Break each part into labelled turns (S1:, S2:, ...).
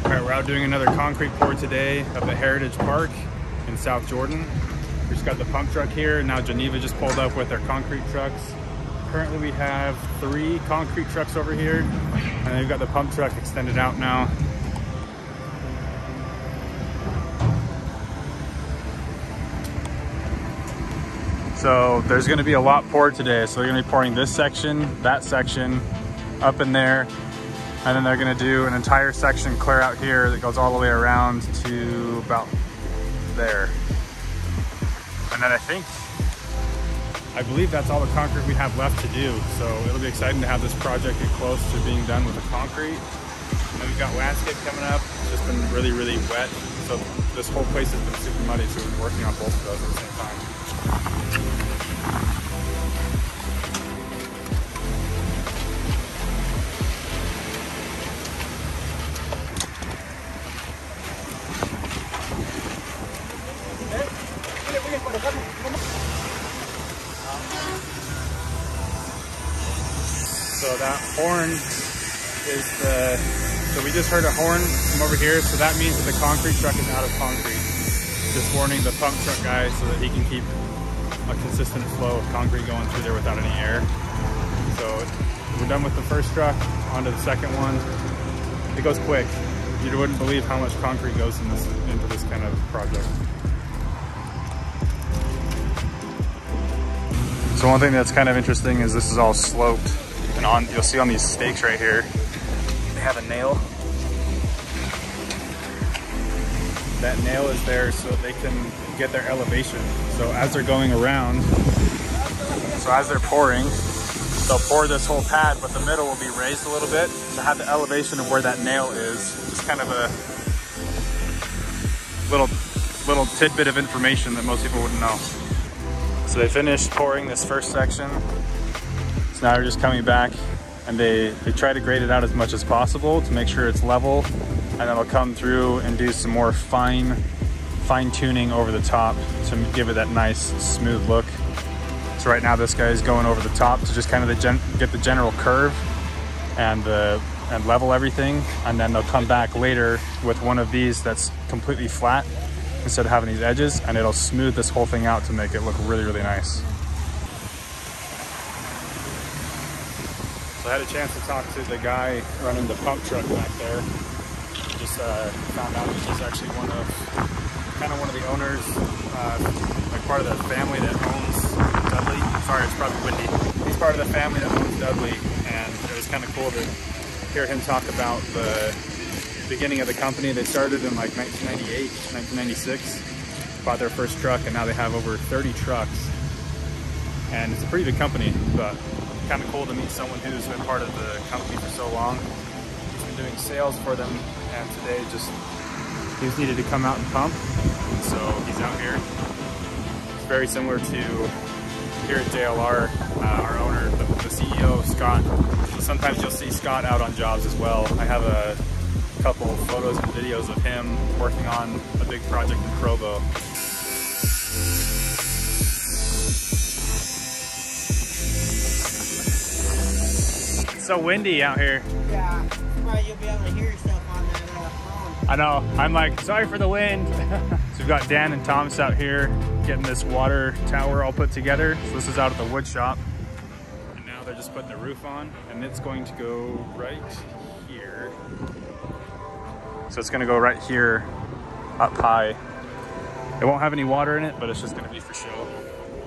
S1: All right, we're out doing another concrete pour today of the Heritage Park in South Jordan. We just got the pump truck here. Now Geneva just pulled up with their concrete trucks. Currently we have 3 concrete trucks over here, and then we've got the pump truck extended out now. So there's gonna be a lot poured today. So they're gonna be pouring this section, that section, up in there. And then they're gonna do an entire section clear out here that goes all the way around to about there. And then I believe that's all the concrete we have left to do. So it'll be exciting to have this project get close to being done with the concrete. And then we've got landscape coming up. It's just been really, really wet. So this whole place has been super muddy. So we've been working on both of those at the same time. So that horn is so we just heard a horn from over here, so that means that the concrete truck is out of concrete. Just warning the pump truck guy so that he can keep a consistent flow of concrete going through there without any air. So we're done with the first truck, on to the second one. It goes quick. You wouldn't believe how much concrete goes into this kind of project. So one thing that's kind of interesting is this is all sloped. And you'll see on these stakes right here, they have a nail. That nail is there so they can get their elevation. So as they're going around, so as they're pouring, they'll pour this whole pad, but the middle will be raised a little bit to have the elevation of where that nail is. Just kind of a little tidbit of information that most people wouldn't know. So they finished pouring this first section. So now they're just coming back, and they try to grade it out as much as possible to make sure it's level, and then they'll come through and do some more fine tuning over the top to give it that nice smooth look. So right now this guy is going over the top to just kind of get the general curve and level everything, and then they'll come back later with one of these that's completely flat instead of having these edges, and it'll smooth this whole thing out to make it look really, really nice. I had a chance to talk to the guy running the pump truck back there. Just found out he's actually one of the owners, like part of the family that owns Dudley. Sorry, it's probably windy. He's part of the family that owns Dudley, and it was kind of cool to hear him talk about the beginning of the company. They started in like 1998, 1996, bought their first truck, and now they have over 30 trucks. And it's a pretty big company, but kind of cool to meet someone who's been part of the company for so long. He's been doing sales for them, and today he just needed to come out and pump, so he's out here. It's very similar to here at JLR, our owner, the CEO, Scott. So sometimes you'll see Scott out on jobs as well. I have a couple photos and videos of him working on a big project in Provo. So windy out here.
S2: Yeah, probably you'll be able to hear yourself on that phone.
S1: I know. I'm like, sorry for the wind. So we've got Dan and Thomas out here getting this water tower all put together. So this is out at the wood shop. And now they're just putting the roof on, and it's going to go right here. So it's going to go right here up high. It won't have any water in it, but it's just going to be for show.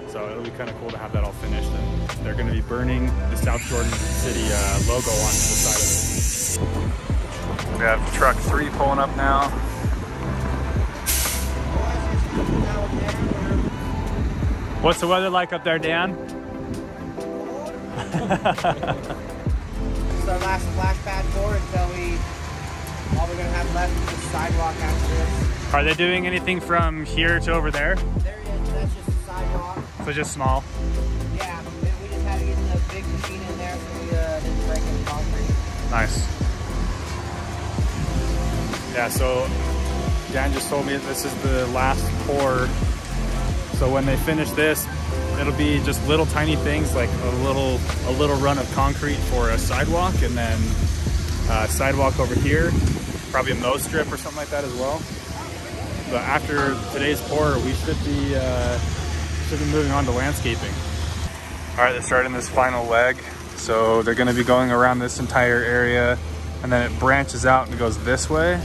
S1: So it'll be kind of cool to have that all finished. And they're going to be burning the South Jordan City logo onto the side of it. We have truck 3 pulling up now. What's the weather like up there, Dan?
S2: It's our last splash pad pour until all we're going to have left is the sidewalk after this.
S1: Are they doing anything from here to over there?
S2: There it is. That's just the sidewalk.
S1: So just small?
S2: Yeah, we just had to get the big machine in there so we didn't break any concrete.
S1: Nice. Yeah, so Dan just told me that this is the last pour. So when they finish this, it'll be just little tiny things like a little run of concrete for a sidewalk, and then sidewalk over here, probably a mow strip or something like that as well. But after today's pour, we should be moving on to landscaping. All right, they're starting this final leg. So they're gonna be going around this entire area, and then it branches out and it goes this way,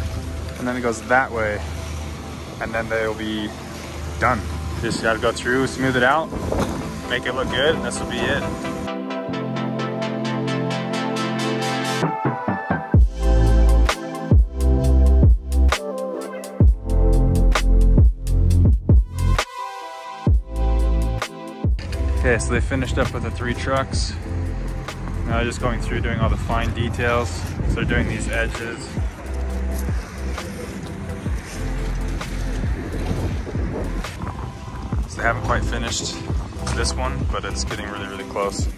S1: and then it goes that way, and then they'll be done. Just gotta go through, smooth it out, make it look good, and this will be it. Okay, so they finished up with the 3 trucks. Now they're just going through doing all the fine details. So they're doing these edges. So they haven't quite finished this one, but it's getting really, really close.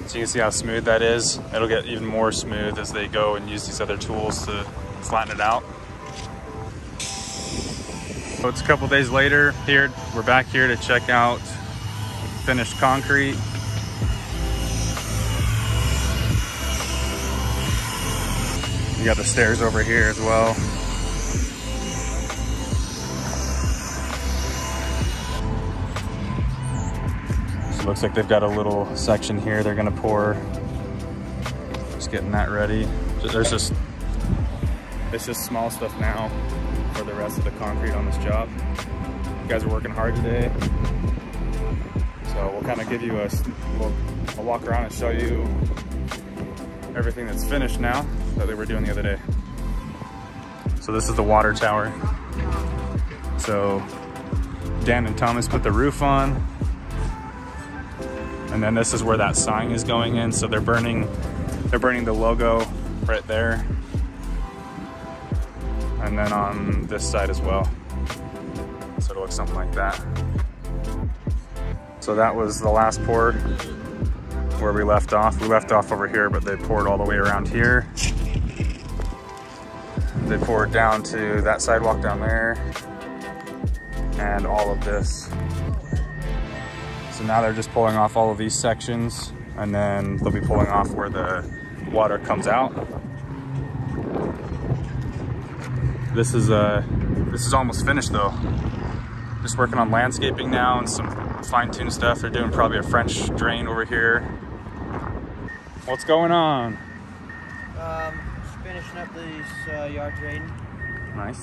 S1: So you can see how smooth that is. It'll get even more smooth as they go and use these other tools to flatten it out. So it's a couple days later. Here, we're back here to check out finished concrete. You got the stairs over here as well. So it looks like they've got a little section here they're gonna pour. Just getting that ready. There's just, it's just small stuff now for the rest of the concrete on this job. You guys are working hard today. So we'll kind of give you I'll walk around and show you everything that's finished now that they were doing the other day. So this is the water tower. So Dan and Thomas put the roof on. And then this is where that sign is going in. So they're burning the logo right there. And then on this side as well. So it'll look something like that. So that was the last pour where we left off. We left off over here, but they poured all the way around here. They poured down to that sidewalk down there and all of this. So now they're just pulling off all of these sections, and then they'll be pulling off where the water comes out. This is almost finished though. Just working on landscaping now and some fine-tuned stuff. They're doing probably a French drain over here. What's going on?
S2: Just finishing up these yard drain.
S1: Nice.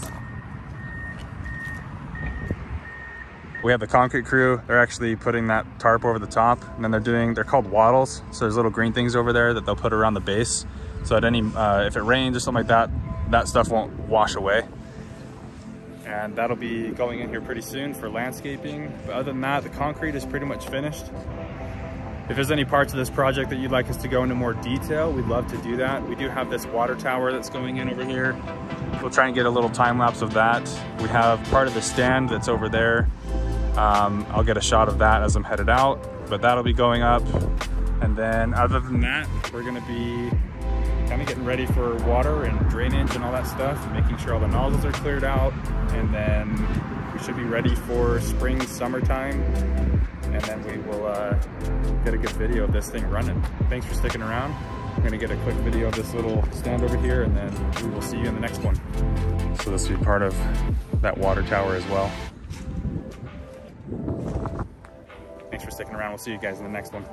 S1: We have the concrete crew. They're actually putting that tarp over the top, and then they're called wattles. So there's little green things over there that they'll put around the base. So at if it rains or something like that, that stuff won't wash away. And that'll be going in here pretty soon for landscaping. But other than that, the concrete is pretty much finished. If there's any parts of this project that you'd like us to go into more detail, we'd love to do that. We do have this water tower that's going in over here. We'll try and get a little time lapse of that. We have part of the stand that's over there. I'll get a shot of that as I'm headed out, but that'll be going up. And then other than that, we're gonna be kind of getting ready for water and drainage and all that stuff, making sure all the nozzles are cleared out, and then we should be ready for spring, summertime, and then we will get a good video of this thing running. Thanks for sticking around. I'm gonna get a quick video of this little stand over here, and then we will see you in the next one. So this will be part of that water tower as well. Thanks for sticking around. We'll see you guys in the next one.